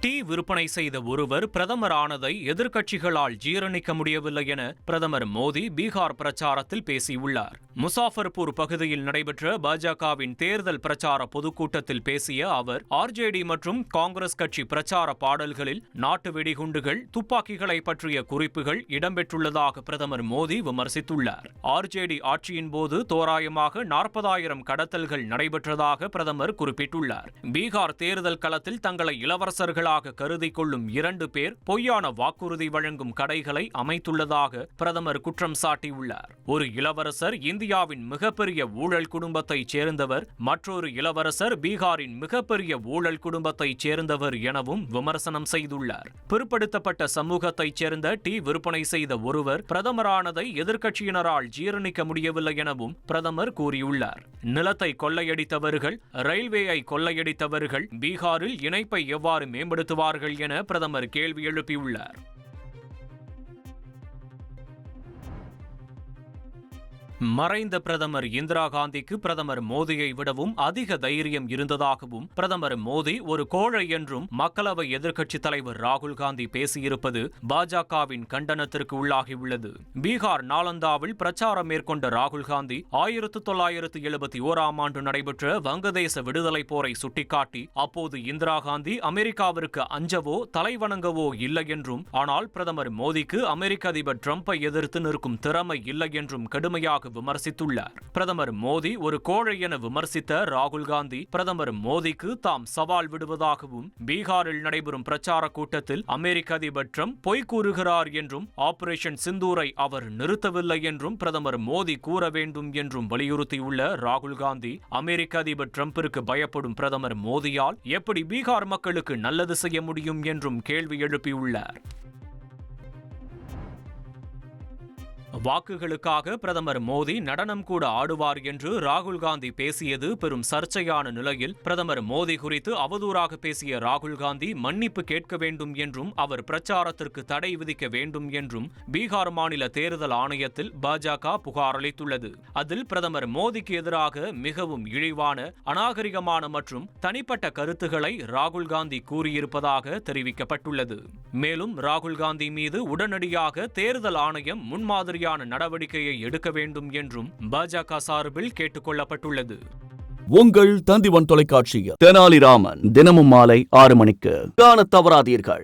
Tea விற்பனை செய்த ஒருவர் பிரதமர் ஆனதை எதிர்க்கட்சிகளால் ஜீரணிக்க முடியவில்லை என பிரதமர் மோடி பீகார் பிரச்சாரத்தில் பேசியுள்ளார். முசாஃபர்பூர் பகுதியில் நடைபெற்ற பாஜகவின் தேர்தல் பிரச்சார பொதுக்கூட்டத்தில் பேசிய அவர், ஆர்ஜேடி மற்றும் காங்கிரஸ் கட்சி பிரச்சார பாடல்களில் நாட்டு வெடிகுண்டுகள், துப்பாக்கிகளை பற்றிய குறிப்புகள் இடம்பெற்றுள்ளதாக பிரதமர் மோடி விமர்சித்துள்ளார். ஆர்ஜேடி ஆட்சியின் போது தோராயமாக 40,000 கடத்தல்கள் நடைபெற்றதாக பிரதமர் குறிப்பிட்டுள்ளார். பீகார் தேர்தல் களத்தில் தங்களை இளவரசர்களாக கருதி கொள்ளும் 2 பேர் பொய்யான வாக்குறுதி வழங்கும் கடைகளை அமைத்துள்ளதாக பிரதமர் குற்றம் சாட்டியுள்ளார். ஒரு இளவரசர் இந்தியாவின் மிகப்பெரிய ஊழல் குடும்பத்தைச் சேர்ந்தவர், மற்றொரு இளவரசர் பீகாரின் மிகப்பெரிய ஊழல் குடும்பத்தைச் சேர்ந்தவர் எனவும் விமர்சனம் செய்துள்ளார். பிற்படுத்தப்பட்ட சமூகத்தைச் சேர்ந்த டீ விற்பனை செய்த ஒருவர் பிரதமரானதை எதிர்க்கட்சியினரால் ஜீரணிக்க முடியவில்லை எனவும் பிரதமர் கூறியுள்ளார். நிலத்தை கொள்ளையடித்தவர்கள், ரயில்வேயை கொள்ளையடித்தவர்கள் பீகாரில் இணைப்பை எவ்வாறு மேம்படுத்துவார்கள் என பிரதமர் கேள்வி எழுப்பியுள்ளார். மறைந்த பிரதமர் இந்திரா காந்திக்கு பிரதமர் மோடியை விடவும் அதிக தைரியம் இருந்ததாகவும், பிரதமர் மோடி ஒரு கோழை என்றும் மக்களவை எதிர்க்கட்சித் தலைவர் ராகுல் காந்தி பேசியிருப்பது பாஜகவின் கண்டனத்திற்கு உள்ளாகியுள்ளது. பீகார் நாலந்தாவில் பிரச்சாரம் மேற்கொண்ட ராகுல் காந்தி 1971 நடைபெற்ற வங்கதேச விடுதலை போரை சுட்டிக்காட்டி, அப்போது இந்திரா காந்தி அமெரிக்காவிற்கு அஞ்சவோ தலைவணங்கவோ இல்லை என்றும், ஆனால் பிரதமர் மோடிக்கு அமெரிக்க அதிபர் டிரம்பை எதிர்த்து நிற்கும் திறமை இல்லை என்றும் கடுமையாக விமர்சித்துள்ளார். பிரதமர் மோடி ஒரு கோழை என விமர்சித்த ராகுல் காந்தி, பிரதமர் மோடிக்கு தாம் சவால் விடுவதாகவும், பீகாரில் நடைபெறும் பிரச்சார கூட்டத்தில் அமெரிக்க அதிபர் டிரம்ப் பொய் கூறுகிறார் என்றும், ஆபரேஷன் சிந்தூரை அவர் நிறுத்தவில்லை என்றும் பிரதமர் மோடி கூற வேண்டும் என்றும் வலியுறுத்தியுள்ள ராகுல் காந்தி, அமெரிக்க அதிபர் டிரம்பிற்கு பயப்படும் பிரதமர் மோடியால் எப்படி பீகார் மக்களுக்கு நல்லது செய்ய முடியும் என்றும் கேள்வி எழுப்பியுள்ளார். வாக்குகளுக்காக பிரதமர் மோடி நடனம் கூட ஆடுவார் என்று ராகுல் காந்தி பேசியது பெரும் சர்ச்சையான நிலையில், பிரதமர் மோடி குறித்து அவதூறாக பேசிய ராகுல் காந்தி மன்னிப்பு கேட்க வேண்டும் என்றும், அவர் பிரச்சாரத்திற்கு தடை விதிக்க வேண்டும் என்றும் பீகார் மாநில தேர்தல் ஆணையத்தில் பாஜக புகார் அளித்துள்ளது. அதில் பிரதமர் மோடிக்கு எதிராக மிகவும் இழிவான, அநாகரிகமான மற்றும் தனிப்பட்ட கருத்துக்களை ராகுல் காந்தி கூறியிருப்பதாக தெரிவிக்கப்பட்டுள்ளது. மேலும் ராகுல் காந்தி மீது உடனடியாக தேர்தல் ஆணையம் முன்மாதிரி நடவடிக்கையை எடுக்க வேண்டும் என்றும் பாஜக சார்பில் கேட்டுக் கொள்ளப்பட்டுள்ளது. உங்கள் தந்திவன் தொலைக்காட்சியில் தெனாலிராமன் தினமும் மாலை 6 மணிக்கு காணத் தவறாதீர்கள்.